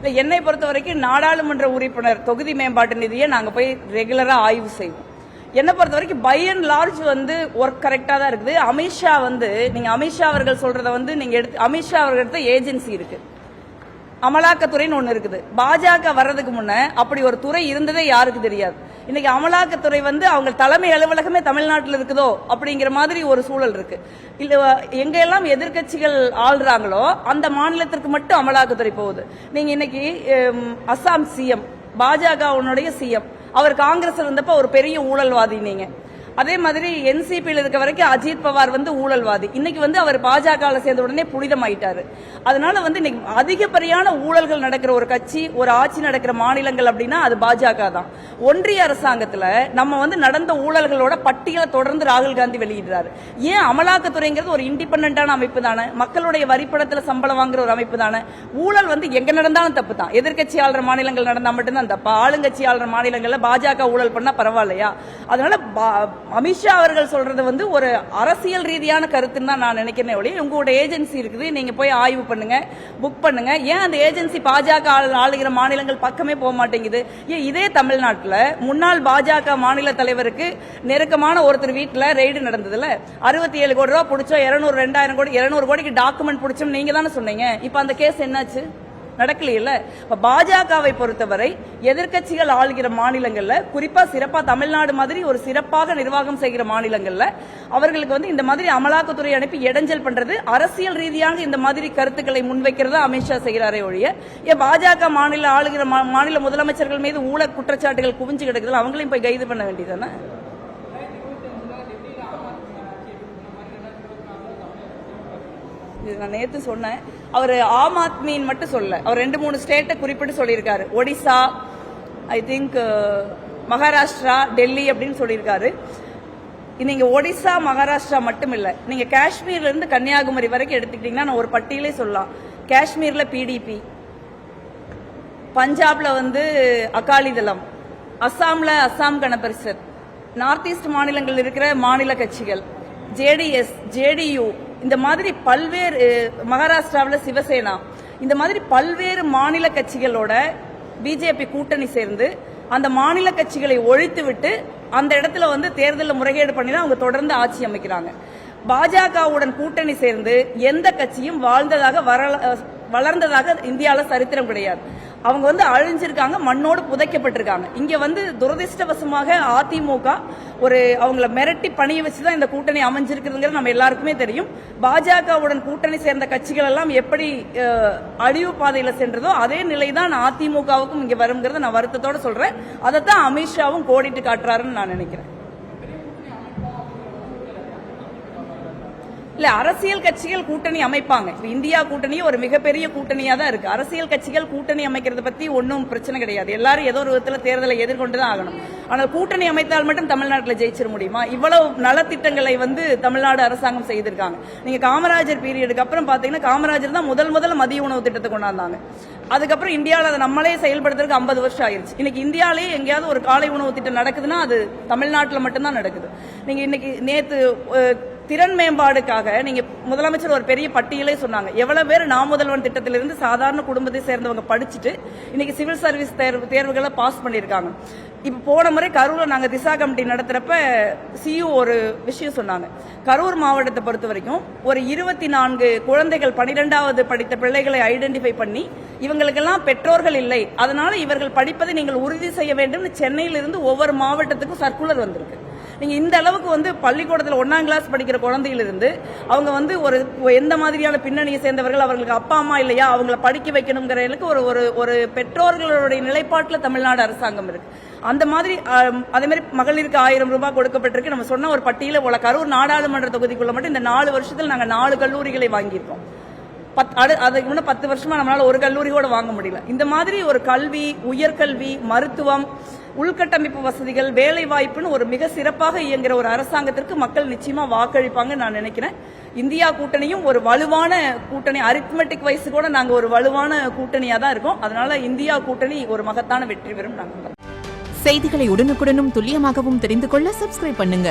இல்லை, என்னை பொறுத்த வரைக்கும் நாடாளுமன்ற உறுப்பினர் தொகுதி மேம்பாட்டு நிதியை நாங்கள் போய் ரெகுலராக ஆய்வு செய்வோம். என்னை பொறுத்த வரைக்கும் பை அண்ட் லார்ஜ் ஒர்க் கரெக்டாக தான் இருக்குது. அமித்ஷா நீங்க அமித்ஷா அவர்கள் சொல்றத நீங்க எடுத்து அமித்ஷா அவர்கள் ஏஜென்சி இருக்கு, அமலாக்கத்துறைன்னு ஒண்ணு இருக்குது. பாஜக வர்றதுக்கு முன்ன அப்படி ஒரு துறை இருந்ததே யாருக்கு தெரியாது. இன்னைக்கு அமலாக்கத்துறை அவங்க தலைமை அலுவலகமே தமிழ்நாட்டில் இருக்குதோ அப்படிங்கிற மாதிரி ஒரு சூழல் இருக்கு. இல்ல, எங்க எல்லாம் எதிர்கட்சிகள் ஆள்றாங்களோ அந்த மாநிலத்திற்கு மட்டும் அமலாக்கத்துறை போகுது. நீங்க இன்னைக்கு அசாம் சிஎம், பாஜகவுடைய சிஎம், அவர் காங்கிரஸ் இருந்தப்ப ஒரு பெரிய ஊழல்வாதி. நீங்க அதே மாதிரி என்சிபியில் இருக்க வரைக்கும் அஜித் பவார் ஊழல்வாதி. இன்னைக்கு அவர் பாஜக சேர்ந்த உடனே புனிதமாயிட்டாரு. அதனால இன்னைக்கு அதிகப்படியான ஊழல்கள் நடக்கிற ஒரு கட்சி, ஒரு ஆட்சி நடக்கிற மாநிலங்கள் அப்படின்னா அது பாஜக தான். ஒன்றிய அரசாங்கத்துல நம்ம நடந்த ஊழல்களோட பட்டியலை தொடர்ந்து ராகுல் காந்தி வெளியிடுறாரு. ஏன் அமலாக்கத்துறைங்கிறது ஒரு இண்டிபெண்டான அமைப்பு தானே, மக்களுடைய வரிப்பணத்துல சம்பளம் வாங்குற ஒரு அமைப்பு தானே. ஊழல் எங்க நடந்தாலும் தப்பு தான். எதிர்கட்சி ஆளுற மாநிலங்கள் நடந்தா மட்டும்தான் தப்பா? ஆளுங்கட்சி ஆளுற மாநிலங்கள்ல பாஜக ஊழல் பண்ணா பரவாயில்லையா? அதனால அமித்ஷா அவர்கள் சொல்றது ஒரு அரசியல் ரீதியான கருத்துன்னு தான் நான் நினைக்கிறேன். ஒழிய உங்களோட ஏஜென்சி இருக்குது, நீங்க போய் ஆய்வு பண்ணுங்க, புக் பண்ணுங்க. ஏன் அந்த ஏஜென்சி பாஜக ஆளுகிற மாநிலங்கள் பக்கமே போக மாட்டேங்குது? ஏன் இதே தமிழ்நாட்டில் முன்னாள் பாஜக மாநில தலைவருக்கு நெருக்கமான ஒருத்தர் வீட்டில் ரெய்டு நடந்ததுல 67 கோடி ரூபாய் பிடிச்சோம், 200 கோடி 200 கோடிக்கு டாக்குமெண்ட் பிடிச்சோம் நீங்க தானே சொன்னீங்க. இப்ப அந்த கேஸ் என்னாச்சு? நடக்கலையில. பாஜகவை பொறுத்தவரை எதிர்கட்சிகள் ஆளுகிற மாநிலங்கள்ல, குறிப்பா சிறப்பா தமிழ்நாடு மாதிரி ஒரு சிறப்பாக நிர்வாகம் செய்கிற மாநிலங்கள்ல அவர்களுக்கு இந்த மாதிரி அமலாக்கத்துறை அனுப்பி இடைஞ்சல் பண்றது, அரசியல் ரீதியாக இந்த மாதிரி கருத்துக்களை முன்வைக்கிறதா அமித்ஷா செய்கிறாரே ஒழிய பாஜக மாநில ஆளுகிற மாநில முதலமைச்சர்கள் மீது ஊழல் குற்றச்சாட்டுகள் குவிஞ்சு கிடக்குது, அவங்களையும் போய் கைது பண்ண வேண்டியதானே. நான் நேத்து சொன்னேன், அவர் ஆம் ஆத்மின்னு மட்டும் சொல்ல, அவர் 2-3 ஸ்டேட்டை குறிப்பிட்டு சொல்லியிருக்காரு. ஒடிசா, ஐ திங்க் மகாராஷ்டிரா, டெல்லி அப்படின்னு சொல்லியிருக்காரு. நீங்க ஒடிசா மகாராஷ்டிரா மட்டும் இல்ல, நீங்க காஷ்மீர்ல இருந்து கன்னியாகுமரி வரைக்கும் எடுத்துக்கிட்டீங்கன்னா நான் ஒரு பட்டியலே சொல்லலாம். காஷ்மீர்ல பிடிபி, பஞ்சாப்ல அகாலிதளம், அசாம்ல அசாம் கண பரிஷத், நார்த் ஈஸ்ட் மாநிலங்கள் இருக்கிற மாநில கட்சிகள், ஜேடிஎஸ், ஜேடியு, இந்த மாதிரி பல்வேறு, மகாராஷ்டிராவில் சிவசேனா, இந்த மாதிரி பல்வேறு மாநில கட்சிகளோட பிஜேபி கூட்டணி சேர்ந்து அந்த மாநில கட்சிகளை ஒழித்து விட்டு அந்த இடத்துல தேர்தலில் முறைகேடு பண்ணி தான் அவங்க தொடர்ந்து ஆட்சி அமைக்கிறாங்க. பாஜகவுடன் கூட்டணி சேர்ந்து எந்த கட்சியும் வளர்ந்ததாக இந்தியாவில் சரித்திரம் கிடையாது. அவங்க அழிஞ்சிருக்காங்க, மண்ணோடு புதைக்கப்பட்டிருக்காங்க. இங்க துரதிருஷ்டவசமாக அதிமுக அவங்கள மிரட்டி பணிய வச்சுதான் இந்த கூட்டணி அமைஞ்சிருக்குதுங்கிறது நம்ம எல்லாருக்குமே தெரியும். பாஜகவுடன் கூட்டணி சேர்ந்த கட்சிகள் எல்லாம் எப்படி அழிவு பாதையில சென்றதோ அதே நிலைதான் அதிமுகவுக்கும் இங்க வருங்கிறத நான் வருத்தத்தோட சொல்றேன். அதைத்தான் அமித்ஷாவும் கோடிட்டு காட்டுறாருன்னு நான் நினைக்கிறேன். இல்ல, அரசியல் கட்சிகள் கூட்டணி அமைப்பாங்க. இந்தியா கூட்டணி ஒரு மிகப்பெரிய கூட்டணியா தான் இருக்கு. அரசியல் கட்சிகள் கூட்டணி அமைக்கிறத பத்தி ஒன்னும் பிரச்சனை கிடையாது. எல்லாரும் ஏதோ ஒரு விதத்துல தேர்தலை எதிர்கொண்டுதான் ஆகணும். ஆனால் கூட்டணி அமைத்தால் மட்டும் தமிழ்நாட்டில் ஜெயிச்சிட முடியுமா? இவ்வளவு நலத்திட்டங்களை தமிழ்நாடு அரசாங்கம் செய்திருக்காங்க. நீங்க காமராஜர் பீரியடுக்கு அப்புறம் பாத்தீங்கன்னா காமராஜர் தான் முதல் மதிய உணவு திட்டத்தை கொண்டாந்தாங்க. அதுக்கப்புறம் இந்தியாவில் அதை நம்மளே செயல்படுத்துறதுக்கு 50 வருஷம் ஆயிருச்சு. இன்னைக்கு இந்தியாவிலேயே எங்கேயாவது ஒரு காலை உணவு திட்டம் நடக்குதுன்னா அது தமிழ்நாட்டில் மட்டும்தான் நடக்குது. நீங்க இன்னைக்கு நேத்து திறன் மேம்பாடுக்காக நீங்க முதலமைச்சர் ஒரு பெரிய பட்டியலே சொன்னாங்க. எவ்வளவு பேர் நான் முதல்வன் திட்டத்திலிருந்து சாதாரண குடும்பத்தை சேர்ந்தவங்க படிச்சுட்டு இன்னைக்கு சிவில் சர்வீஸ் தேர்வுகளை பாஸ் பண்ணிருக்காங்க. இப்ப போன முறை கரூர்ல நாங்க திசா கமிட்டி நடத்துறப்ப சிஇஓ ஒரு விஷயம் சொன்னாங்க. கரூர் மாவட்டத்தை பொறுத்த வரைக்கும் ஒரு 24 குழந்தைகள் 12வது படித்த பிள்ளைகளை ஐடென்டிஃபை பண்ணி இவங்களுக்கெல்லாம் பெற்றோர்கள் இல்லை, அதனால இவர்கள் படிப்பதை நீங்கள் உறுதி செய்ய வேண்டும் சென்னையிலிருந்து ஒவ்வொரு மாவட்டத்துக்கும் சர்க்குலர் வந்திருக்கு. நீங்க இந்த அளவுக்கு பள்ளிக்கூடத்தில் 1ஆம் கிளாஸ் படிக்கிற குழந்தையிலிருந்து அவங்க ஒரு எந்த மாதிரியான பின்னணியை சேர்ந்தவர்கள், அவர்களுக்கு அப்பா அம்மா இல்லையா, அவங்கள படிக்க வைக்கணுங்கிற ஒரு பெற்றோர்களுடைய நிலைப்பாட்டில் தமிழ்நாடு அரசாங்கம் இருக்கு. அந்த மாதிரி அதே மாதிரி மகளிருக்கு 1000 ரூபாய் கொடுக்கப்பட்டிருக்கு. நம்ம சொன்ன ஒரு பட்டியல கரூர் நாடாளுமன்ற தொகுதிக்குள்ள மட்டும் இந்த 4 வருஷத்தில் நாங்க 4 கல்லூரிகளை வாங்கியிருக்கோம். அதுக்கு முன்ன 10 வருஷமா நம்மளால ஒரு கல்லூரி கூட வாங்க முடியல. இந்த மாதிரி ஒரு கல்வி, உயர்கல்வி, மருத்துவம், உள்கட்டமைப்பு வசதிகள், வேலை வாய்ப்புன்னு ஒரு மிக சிறப்பாக இயங்குற ஒரு அரசாங்கத்திற்கு மக்கள் நிச்சயமா வாக்களிப்பாங்க நான் நினைக்கிறேன். இந்தியா கூட்டணியும் ஒரு வலுவான கூட்டணி, அரித்மெட்டிக் வைஸ் கூட நாங்க ஒரு வலுவான கூட்டணியா தான் இருக்கோம். அதனால இந்தியா கூட்டணி ஒரு மகத்தான வெற்றி பெறும். நாங்கள் செய்திகளை உடனுக்குடனும் துல்லியமாகவும் தெரிந்து கொள்ள சப்ஸ்கிரைப் பண்ணுங்க.